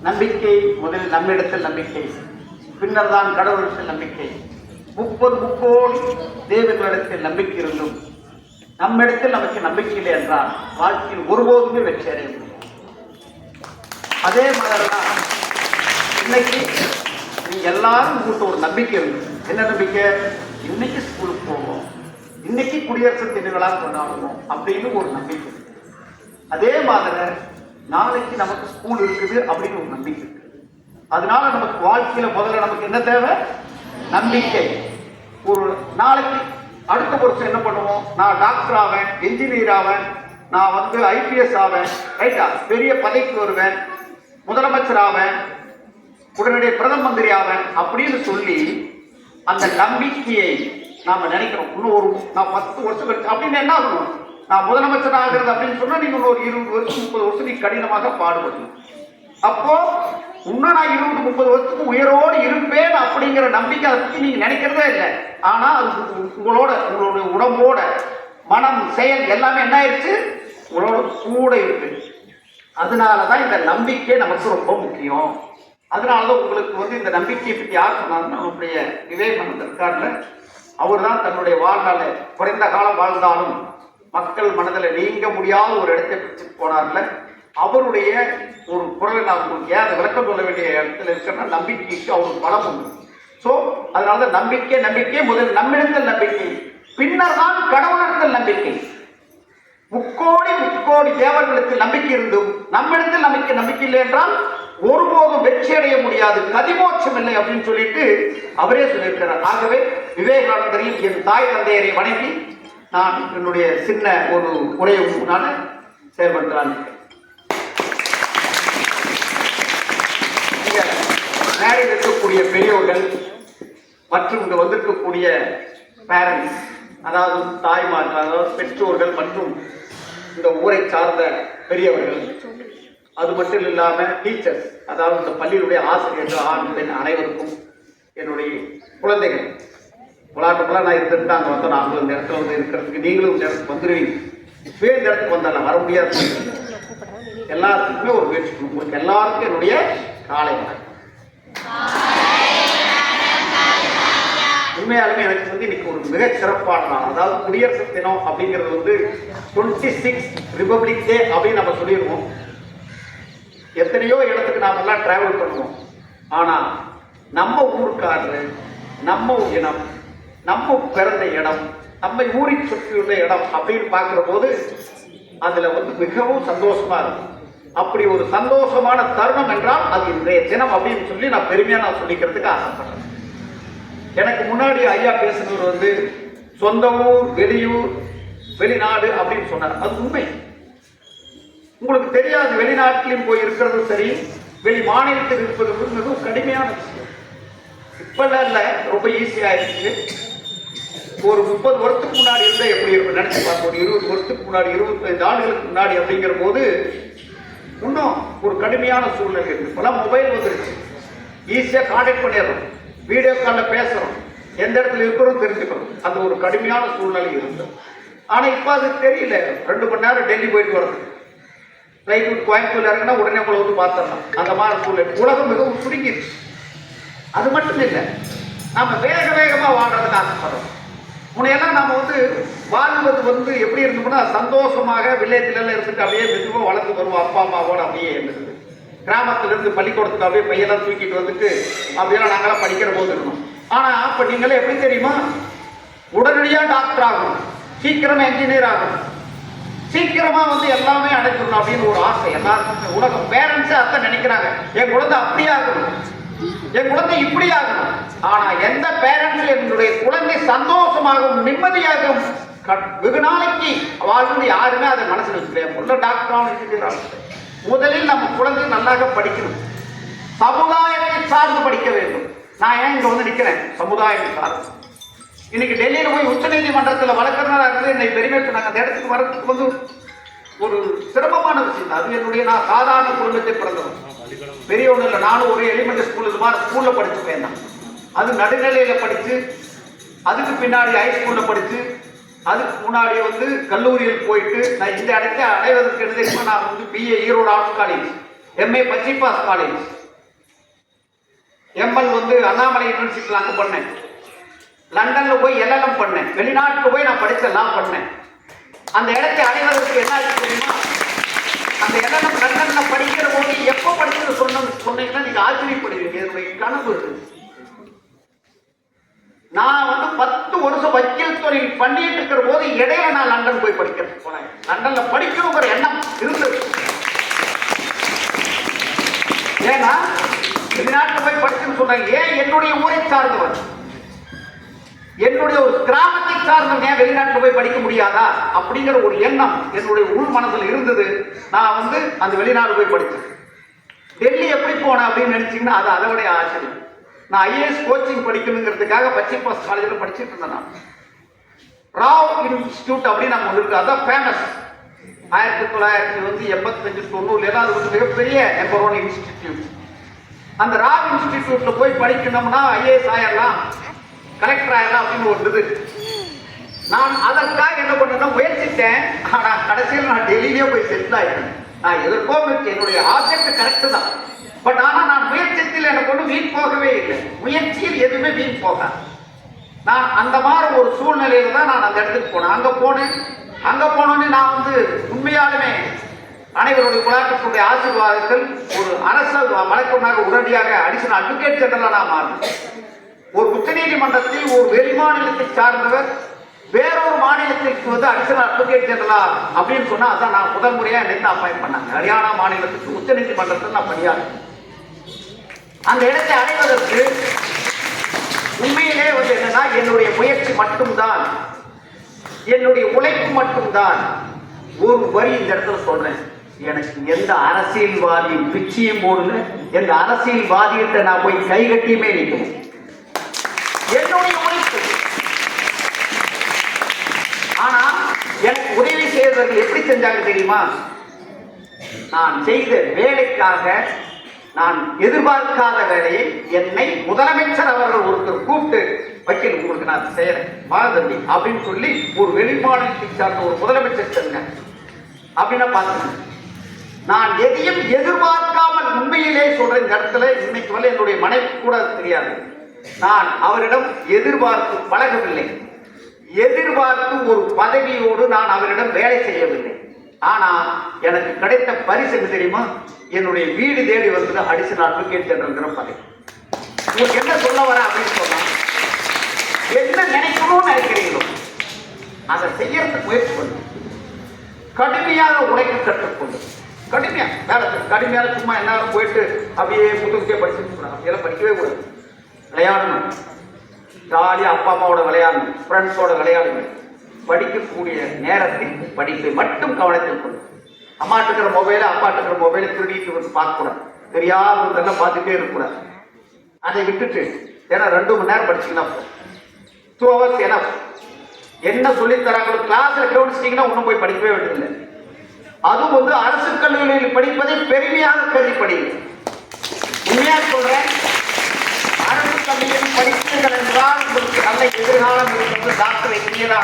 நம்பிக்கை முதலில் நம்மிடத்தில் நம்பிக்கை, பின்னர் தான் கடவுளிடத்தில் நம்பிக்கை. 30 கோடி தேவர்களிடத்தில் நம்பிக்கை இருந்தும் நம்மிடத்தில் நமக்கு நம்பிக்கை இல்லை என்றால் வாழ்க்கையில் ஒருபோதுமே வெற்றி அடைய முடியும். அதே மாதிரிதான் இன்னைக்கு நீங்க எல்லாரும் உங்களுக்கு ஒரு நம்பிக்கை இருக்கு. என்ன நம்பிக்கை? இன்னைக்கு ஸ்கூலுக்கு போவோம், இன்னைக்கு குடியரசு தின கொண்டாடுவோம் அப்படின்னு ஒரு நம்பிக்கை. அதே மாதிரி நாளைக்கு நமக்கு ஸ்கூல் இருக்குது அப்படின்னு ஒரு நம்பிக்கை இருக்கு. அதனால நமக்கு வாழ்க்கையில முதல்ல நமக்கு என்ன தேவை? நம்பிக்கை. ஒரு நாளைக்கு அடுத்த வருஷம் என்ன பண்ணுவோம்? நான் டாக்டர் ஆவேன், என்ஜினியர் ஆவேன், நான் ஐபிஎஸ் ஆவேன், ரைட்டா, பெரிய பதவிக்கு வருவேன், முதலமைச்சர் ஆவேன், உடனடியே பிரதம மந்திரி ஆவேன் அப்படின்னு சொல்லி அந்த நம்பிக்கையை நாம நினைக்கிறோம். இன்னும் நான் 10 வருஷம் கழிச்சு அப்படின்னு என்ன ஆகணும்? நான் முதலமைச்சர் ஆகிறது அப்படின்னு சொன்னா நீங்க ஒரு 20 வருஷம் 30 வருஷம் நீ கடினமாக பாடுபடணும். அப்போ இன்னும் நான் 20-30 வருஷத்துக்கு உயரோடு இருப்பேன் அப்படிங்கிற நம்பிக்கை அதை பற்றி நீங்க நினைக்கிறதே இல்லை. ஆனா அது உங்களுடைய உடம்போட மனம் செயல் எல்லாமே என்ன ஆயிடுச்சு? உங்களோட கூட இருக்கு. அதனாலதான் இந்த நம்பிக்கை நமக்கு ரொம்ப முக்கியம். அதனாலதான் உங்களுக்கு இந்த நம்பிக்கையை பற்றி யார் சொன்னாருன்னா நம்முடைய விவேகானந்தர் இருக்காருல, அவர் தான் தன்னுடைய வாழ்நாள குறைந்த காலம் வாழ்ந்தாலும் மக்கள் மனதில் நீங்க முடியாத ஒரு இடத்தை பிடிச்சு போனார்ல, அவருடைய ஒரு குரலை நான் உங்களுக்கு ஏன் அதை விளக்கம் சொல்ல வேண்டிய இடத்துல இருக்கிறன்னா நம்பிக்கைக்கு அவருக்கு பலம் உண்டு. ஸோ அதனாலதான் நம்பிக்கை முதல் நம்மிடத்தில் நம்பிக்கை, பின்னர் தான் கடவுளிடத்தில் நம்பிக்கை. முக்கோடி தேவர்களுக்கு நம்பிக்கை இருந்தும் நம்மிடத்தில் நம்பிக்கை இல்லை என்றால் ஒருபோதும் வெற்றி அடைய முடியாது, கதிமோட்சம் இல்லை அப்படின்னு சொல்லிட்டு அவரே சொல்லியிருக்கிறார். ஆகவே விவேகானந்தரையும் என் தாய் தந்தையரை வணங்கி நான் என்னுடைய சின்ன ஒரு உரையை நான் செயல்படுத்தலாம். மேடையில் இருக்கக்கூடிய பெரியவர்கள் மற்றும் இங்கு வந்திருக்கக்கூடிய பேரண்ட்ஸ், அதாவது தாய்மார்கள், அதாவது பெற்றோர்கள் மற்றும் இந்த ஊரை சார்ந்த பெரியவர்கள், அது மட்டும் இல்லாம டீச்சர்ஸ், அதாவது இந்த பள்ளியினுடைய ஆசிரியர்கள், ஆண் பெண் அனைவருக்கும் என்னுடைய குழந்தைகள் விளையாட்டுக்கெல்லாம் நான் இருந்துட்டு அங்கே வந்தோம். நாங்களும் இந்த இடத்துல இருக்கிறதுக்கு நீங்களும் இந்த இடத்துக்கு வந்துடுவீங்க. இப்பவே இந்த இடத்துக்கு வந்தால வர முடியாது. எல்லாத்துக்குமே ஒரு முயற்சி. உங்களுக்கு எல்லாருக்கும் என்னுடைய காலை வணக்கம். உண்மையாலுமே எனக்கு இன்னைக்கு ஒரு மிக சிறப்பான நாள். அதாவது குடியரசு தினம் அப்படிங்கிறது 26 ரிபப்ளிக் டே அப்படின்னு நம்ம சொல்லிடுவோம். எத்தனையோ இடத்துக்கு நாம எல்லாம் டிராவல் பண்ணுவோம். ஆனா நம்ம ஊருக்காரரு, நம்ம இனம், நம்ம பிறந்த இடம், நம்ம ஊரை சுற்றியுள்ள இடம் அப்படின்னு பார்க்கிற போது அதுல மிகவும் சந்தோஷமா இருக்கும். அப்படி ஒரு சந்தோஷமான தருணம் என்றால் அது இன்றைய தினம் அப்படின்னு சொல்லி நான் பெருமையா சொல்லிக்கிறதுக்கு ஆசைப்படுறேன். எனக்கு முன்னாடி ஐயா பேசுனவர் சொந்த ஊர், வெளியூர், வெளிநாடு அப்படின்னு சொன்னார். அது உண்மை. உங்களுக்கு தெரியாது, வெளிநாட்டிலையும் போய் இருக்கிறது சரி, வெளி மாநிலத்தில் இருப்பது மிகவும் கடுமையான விஷயம். இப்பெல்லாம் இல்லை, ரொம்ப ஈஸியாயிருச்சு. ஒரு 30 வருஷத்துக்கு முன்னாடி இருந்தால் எப்படி இருக்கும் நினைச்சு பார்ப்போம். ஒரு 20 வருஷத்துக்கு முன்னாடி, 25 ஆண்டுகளுக்கு முன்னாடி அப்படிங்கிற போது இன்னும் ஒரு கடுமையான சூழ்நிலை இருக்கு. இப்பெல்லாம் மொபைல் வந்துருச்சு, ஈஸியா கான்டாக்ட் பண்ணிடுறோம், வீடியோ காலில் பேசுறோம், எந்த இடத்துல இருக்கிறோம் தெரிஞ்சுக்கிறோம். அந்த ஒரு கடுமையான சூழ்நிலை இருந்தது. ஆனா இப்ப அது தெரியல. 2 மணி நேரம் டெல்லி போயிட்டு வரது, ஃப்ளைட் கோயம்புத்தூர்ல இறங்கினா உடனே உங்களை பார்த்துடலாம். அந்த மாதிரி சூழ்நிலை உலகம் மிகவும் சுருங்கிடுச்சு. அது மட்டும் இல்லை, நாம வேகமா வாழ்றதுக்கு ஆசைப்படுறோம். முன்னையெல்லாம் நாம வாழ்வது எப்படி இருந்தோம்னா சந்தோஷமாக வில்லேஜ்ல எல்லாம் இருந்துட்டு அப்படியே மெதுவா வளர்ந்து வருவோம். அப்பா அம்மாவோட அப்படியே இருந்தது. கிராமத்துல இருந்து பள்ளிக்கூடத்துக்கு அப்படியே பையெல்லாம் தூக்கிட்டு அப்படியெல்லாம் நாங்களாம் படிக்கிற போது இருந்தோம். ஆனா அப்ப நீங்களே எப்படி தெரியுமா? உடனடியா டாக்டர் ஆகணும், சீக்கிரமா என்ஜினியர் ஆகணும், சீக்கிரமா எல்லாமே அடைஞ்சிடணும் அப்படின்னு ஒரு ஆசை எல்லாருக்கும். உலகம் பேரண்ட்ஸே அதான் நினைக்கிறாங்க, என் குழந்தை அப்படியே ஆகணும், என் குழந்தை இப்படி ஆகணும். ஆனா எந்த பேரண்ட்ஸ் என்னுடைய குழந்தை சந்தோஷமாகவும் நிம்மதியாகவும் வெகு நாளைக்கு வாழ்ந்து யாருமே அதை மனசில் வச்சுக்கல. டாக்டர் முதலில் நம்ம குழந்தை நல்லாக படிக்கணும், சமுதாயத்தை சார்ந்து படிக்க வேண்டும். நான் ஏன் இங்க நிற்கிறேன்? சமுதாயம் சார்ந்து. இன்னைக்கு டெல்லியில போய் உச்ச நீதிமன்றத்தில் வழக்கறிஞராக இருந்து என்னை பெருமை சொன்னாங்க. அந்த இடத்துக்கு வரதுக்கு ஒரு சிரமமான விஷயம். அது என்னுடைய நான் சாதாரண குடும்பத்தை பிறந்தவன், பெரிய ஒண்ணு இல்லை. நானும் ஒரு எலிமெண்டரி ஸ்கூல் இது மாதிரி ஸ்கூல்ல படிச்சுப்பேன். அது நடுநிலையில படிச்சு, அதுக்கு பின்னாடி ஹை ஸ்கூல்ல படிச்சு, அதுக்கு முன்னாடி வந்து கல்லூரியில் போயிட்டு நான் இந்த இடத்தை அடைவதற்கு என்ன தெரியுமா, நான் வந்து BA Erode arts college, MA Pachaiyappa's college, ML வந்து அண்ணாமலை யூனிவர்சிட்டியில் அங்கே பண்ணேன், லண்டன்ல போய் எல்எல்எம் பண்ணேன், வெளிநாட்டுக்கு போய் நான் படிச்ச லா பண்ணேன். அந்த இடத்தை அடைவதற்கு என்ன ஆச்சு தெரியுமா, அந்த எல்எல்எம் லண்டன்ல படிக்கிற போது எப்போ படிக்கிறது சொன்னீங்கன்னா நீங்க ஆச்சரியப்படுவீங்க. என்னுடைய கனவு நான் வந்து 10 வருஷம் வக்கீல் தொழில் பண்ணிட்டு இருக்கிற போது இடையில நான் லண்டன் போய் படிக்கிறதுக்கு போனேன். லண்டன்ல படிக்கணுங்கிற எண்ணம் இருந்தது. ஏன்னா வெளிநாட்டுல போய் படிச்சுன்னு சொன்னாங்க. ஏன் என்னுடைய ஊரை சார்ந்தவர், என்னுடைய ஒரு கிராமத்தை சார்ந்தவன் ஏன் வெளிநாட்டுல போய் படிக்க முடியாதா அப்படிங்கிற ஒரு எண்ணம் என்னுடைய உள் மனதில் இருந்தது. நான் வந்து அந்த வெளிநாடு போய் படிச்சேன். டெல்லி எப்படி போனேன் அப்படின்னு நினைச்சீங்கன்னா அது அதை விட ஆச்சரியம். நான் ஐஏஎஸ் கோச்சிங் படிக்கணுங்கிறதுக்காக பச்சிபாஸ் காலேஜில் படிச்சுட்டு இருந்தேன். நான் ராவ் இன்ஸ்டிடியூட் அப்படின்னு நம்ம ஒன்று இருக்கு, அதான் ஃபேமஸ். 1985-90 அது வந்து மிகப்பெரிய நம்பர் 1 இன்ஸ்டிடியூட். அந்த ராவ் இன்ஸ்டிடியூட்ல போய் படிக்கணும்னா ஐஏஎஸ் ஆயிடலாம், கலெக்டர் ஆயிடலாம் அப்படின்னு ஒரு இது. நான் அதற்காக என்ன பண்ணேன்னா முயற்சித்தேன். ஆனால் கடைசியில் நான் டெல்லியிலே போய் செட்டில் ஆயிட்டேன். நான் எதற்கோ என்னுடைய ஆப்ஜெக்ட் கரெக்டு தான், பட் ஆனால் நான் முயற்சியில் எனக்கு ஒன்றும் வீண் போகவே இல்லை. முயற்சியில் எதுவுமே வீண் போகாது. நான் அந்த மாதிரி ஒரு சூழ்நிலையில தான் நான் அந்த இடத்துக்கு போனேன். அங்கே போனோன்னே நான் வந்து உண்மையாலுமே அனைவருடைய குழாக்கத்துடைய ஆசீர்வாதத்தில் ஒரு அரசு வழக்கமாக உடனடியாக அடிஷனல் அட்வொகேட் ஜெனரலாக நான் மாறினேன். ஒரு உச்ச நீதிமன்றத்தில் ஒரு வெளி மாநிலத்தை சார்ந்தவர் வேறொரு மாநிலத்திற்கு வந்து அடிஷனல் அட்வொகேட் ஜெனரலா அப்படின்னு சொன்னா அதான் நான் முதல் முறையா என்னை அப்பாயிண்ட் பண்ணாங்க. ஹரியானா மாநிலத்துக்கு உச்ச நீதிமன்றத்தில் நான் பணியாற்றேன். அந்த இடத்தை அடைவதற்கு உண்மையிலே வந்து என்னன்னா என்னுடைய முயற்சி மட்டும்தான், என்னுடைய உழைப்பு மட்டும்தான். ஒரு வரி இந்த இடத்துல சொல்றேன், எனக்கு எந்த அரசியல்வாதியும் பிச்சையும் போடல, எந்த அரசியல்வாதிகிட்ட நான் போய் கை கட்டியுமே நிற்கணும். என்னுடைய உழைப்பு. ஆனா எனக்கு உதவி செய்வதற்கு எப்படி செஞ்சாங்க தெரியுமா, நான் செய்த வேலைக்காக நான் எதிர்பார்க்காத வேலையை என்னை முதலமைச்சர் அவர்கள் ஒருத்தர் கூப்பிட்டு வக்கீல் உங்களுக்கு நான் செய்யறேன் பாரதண்டி அப்படின்னு சொல்லி ஒரு வெளிமாநிலத்தை சார்ந்த ஒரு முதலமைச்சர் செஞ்ச அப்படின்னா பார்த்துங்க. நான் எதையும் எதிர்பார்க்காமல் உண்மையிலே சொல்ற இந்த இடத்துல இன்னைக்கு வரை என்னுடைய மனைவி கூட தெரியாது. நான் அவரிடம் எதிர்பார்த்து பழகவில்லை, எதிர்பார்த்து ஒரு பதவியோடு நான் அவரிடம் வேலை செய்யவில்லை. ஆனா எனக்கு கிடைத்த பரிசு தெரியுமா, என்னுடைய வீடு தேடி வந்தது அடிஷனல் அட்வொகேட் ஜெனரல்ங்கிற பதவி. உங்களுக்கு என்ன சொல்ல வர அப்படின்னு சொன்னா, என்ன நினைக்கணும்னு நினைக்கிறீங்களோ அதை செய்யறதுக்கு முயற்சி பண்ணு. கடுமையாக உழைக்க கற்றுக்கொண்டு கடுமையா வேலை கடுமையாக சும்மா எல்லாரும் போயிட்டு அப்படியே புத்தகத்தையே படிச்சுட்டு கூடாது. அப்படியெல்லாம் படிக்கவே கூடாது. விளையாடணும், ஜாலியாக அப்பா அம்மாவோட விளையாடணும், ஃப்ரெண்ட்ஸோட விளையாடணும். படிக்கக்கூடிய நேரத்தில் படிப்பை மட்டும் கவனத்தில் கொண்டு, அம்மாட்டு இருக்கிற மொபைலை அப்பாட்டு இருக்கிற மொபைலை திருடிட்டு வந்து பார்க்கக்கூடாது, தெரியாததெல்லாம் பார்த்துட்டே இருக்கக்கூடாது. அதை விட்டுட்டு ஏன்னா 2 மணி நேரம் படிச்சுங்கன்னா 2 hours ஏன்னா என்ன சொல்லி தராங்களோ கிளாஸ்ல கவனிச்சிட்டிங்கன்னா ஒன்றும் போய் படிக்கவே வேண்டியதில்லை. அதுவும் வந்து அரசு கல்லூரியில் படிப்பதை பெருமையாக கருதி படிங்க. உண்மையாக சொல்றேன், அரசு கல்லூரியில் படித்தீர்கள் என்றால் உங்களுக்கு நல்ல எதிர்காலம் இருக்கிறது. Doctor engineer